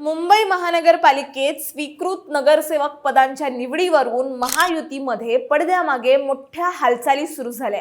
मुंबई महानगरपालिकेत स्वीकृत नगरसेवक पदांच्या निवडीवरून महायुतीमध्ये पडद्यामागे मोठ्या हालचाली सुरू झाल्या,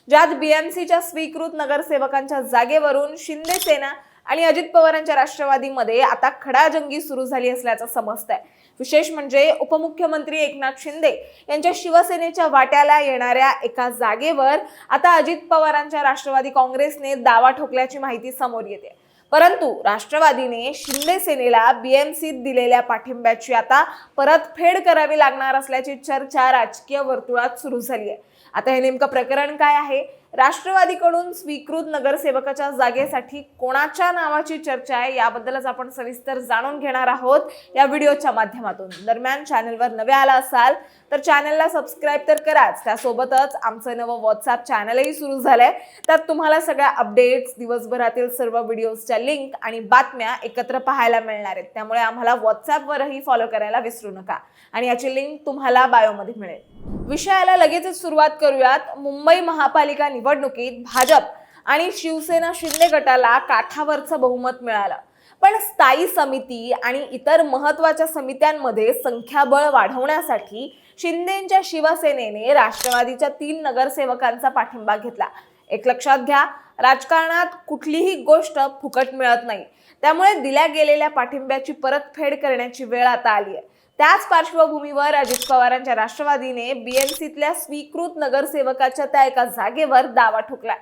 ज्यात बीएमसीच्या स्वीकृत नगरसेवकांच्या जागेवरून शिंदे सेना आणि अजित पवारांच्या राष्ट्रवादीमध्ये आता खडाजंगी सुरू झाली असल्याचं समजतंय। विशेष म्हणजे उपमुख्यमंत्री एकनाथ शिंदे यांच्या शिवसेनेच्या वाट्याला येणाऱ्या एका जागेवर आता अजित पवारांच्या राष्ट्रवादी काँग्रेसने दावा ठोकल्याची माहिती समोर येते। परंतु राष्ट्रवादीने शिंदे सेनेला बीएमसीत दिलेल्या पाठिंब्याची आता परतफेड करावी लागणार असल्याची चर्चा राजकीय वर्तुळात सुरू झाली आहे। आता हे नेमकं प्रकरण काय आहे? राष्ट्रवादीकडून स्वीकृत नगरसेवकाच्या जागेसाठी कोणाच्या नावाची चर्चा आहे, याबद्दलच आपण सविस्तर जाणून घेणार आहोत या व्हिडिओच्या माध्यमातून। दरम्यान चॅनलवर नवे आला असाल तर चॅनलला सबस्क्राइब तर कराच, त्यासोबतच आमचं नवं व्हॉट्सअप चॅनलही सुरू झालंय। त्यात तुम्हाला सगळ्या अपडेट्स, दिवसभरातील सर्व व्हिडिओजच्या लिंक आणि बातम्या एकत्र पाहायला मिळणार आहेत। त्यामुळे आम्हाला व्हॉट्सअपवरही फॉलो करायला विसरू नका आणि याची लिंक तुम्हाला बायोमध्ये मिळेल। विषयाला लगेचच सुरुवात करूयात। मुंबई महापालिका निवडणुकीत भाजप आणि शिवसेना शिंदे गटाला काठावरचं बहुमत मिळालं, पण स्थायी समिती आणि इतर महत्त्वाच्या समित्यांमध्ये संख्याबळ वाढवण्यासाठी शिंदेंच्या शिवसेनेने राष्ट्रवादीच्या 3 नगरसेवकांचा पाठिंबा घेतला। एक लक्षात घ्या, राजकारणात कुठलीही गोष्ट फुकट मिळत नाही, त्यामुळे दिल्या गेलेल्या पाठिंब्याची परतफेड करण्याची वेळ आता आली आहे। त्याच पार्श्वभूमीवर अजित पवारांच्या राष्ट्रवादीने बीएमसीतल्या स्वीकृत नगरसेवकाच्या त्या एका जागेवर दावा ठोकला।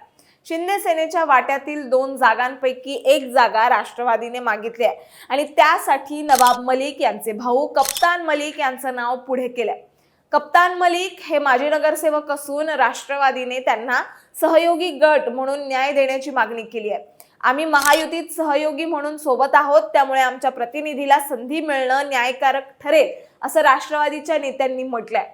शिंदे सेनेच्या वाट्यातील 2 जागांपैकी एक जागा राष्ट्रवादीने मागितली आहे आणि त्यासाठी नवाब मलिक यांचे भाऊ कप्तान मलिक यांचं नाव पुढे केलंय। कप्तान मलिक हे माजी नगरसेवक असून राष्ट्रवादीने त्यांना सहयोगी गट म्हणून न्याय देण्याची मागणी केली आहे। आम्ही महायुतीत सहयोगी म्हणून सोबत आहोत, त्यामुळे आमच्या प्रतिनिधीला संधी मिळणं न्यायकारक ठरेल, असं राष्ट्रवादीच्या नेत्यांनी म्हटलंय।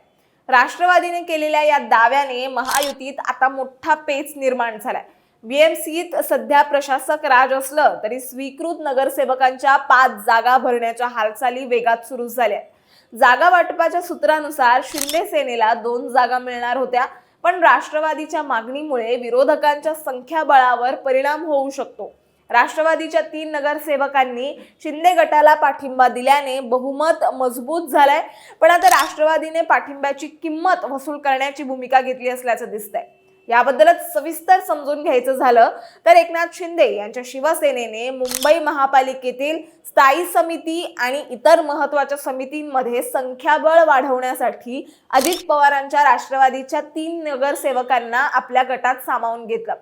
राष्ट्रवादीने केलेल्या या दाव्याने महायुतीत आता मोठा पेच निर्माण झालाय। बीएमसीत सध्या प्रशासक राज असलं तरी स्वीकृत नगरसेवकांच्या 5 जागा भरण्याच्या हालचाली वेगात सुरू झाल्या। जागा वाटपाच्या सूत्रानुसार शिंदे सेनेला 2 जागा मिळणार होत्या, पण राष्ट्रवादीच्या मागणीमुळे विरोधकांच्या संख्याबळावर परिणाम होऊ शकतो। राष्ट्रवादीच्या 3 नगरसेवकांनी शिंदे गटाला पाठिंबा दिल्याने बहुमत मजबूत झालंय, पण आता राष्ट्रवादीने पाठिंब्याची किंमत वसूल करण्याची भूमिका घेतली असल्याचं दिसतंय। याबद्दलच सविस्तर समजून घ्यायचं झालं तर एकनाथ शिंदे यांच्या शिवसेनेने मुंबई महापालिकेतील स्थायी समिती आणि इतर महत्त्वाच्या समितींमध्ये संख्याबळ वाढवण्यासाठी अजित पवारांच्या राष्ट्रवादीच्या 3 नगरसेवकांना आपल्या गटात सामावून घेतलं।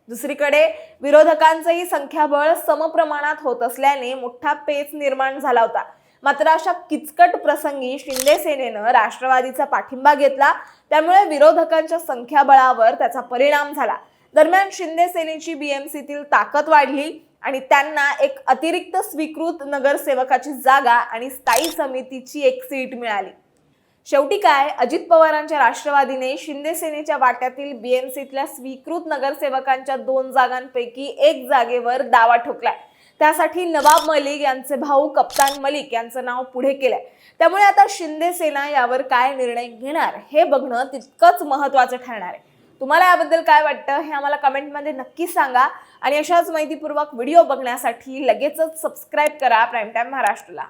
दुसरीकडे विरोधकांचंही संख्याबळ समप्रमाणात होत असल्याने मोठा पेच निर्माण झाला होता। मात्र अशा किचकट प्रसंगी शिंदे सेनेनं राष्ट्रवादीचा पाठिंबा घेतला, त्यामुळे विरोधकांच्या संख्याबळावर त्याचा परिणाम झाला। दरम्यान शिंदे सेनेची बीएमसीतील ताकद वाढली आणि त्यांना एक अतिरिक्त स्वीकृत नगरसेवकाची जागा आणि स्थायी समितीची एक सीट मिळाली। शेवटी काय, अजित पवारांच्या राष्ट्रवादीने शिंदे सेनेच्या वाट्यातील बीएमसीतल्या स्वीकृत नगरसेवकांच्या 2 जागांपैकी एक जागेवर दावा ठोकलाय। त्यासाठी नवाब मलिक यांचे भाऊ कप्तान मलिक यांचं नाव पुढे केलंय। त्यामुळे आता शिंदे सेना यावर काय निर्णय घेणार हे बघणं तितकंच महत्त्वाचं ठरणार आहे। तुम्हाला याबद्दल काय वाटतं हे आम्हाला कमेंटमध्ये नक्की सांगा आणि अशाच माहितीपूर्वक व्हिडिओ बघण्यासाठी लगेचच सबस्क्राइब करा प्राईम टाइम महाराष्ट्रला।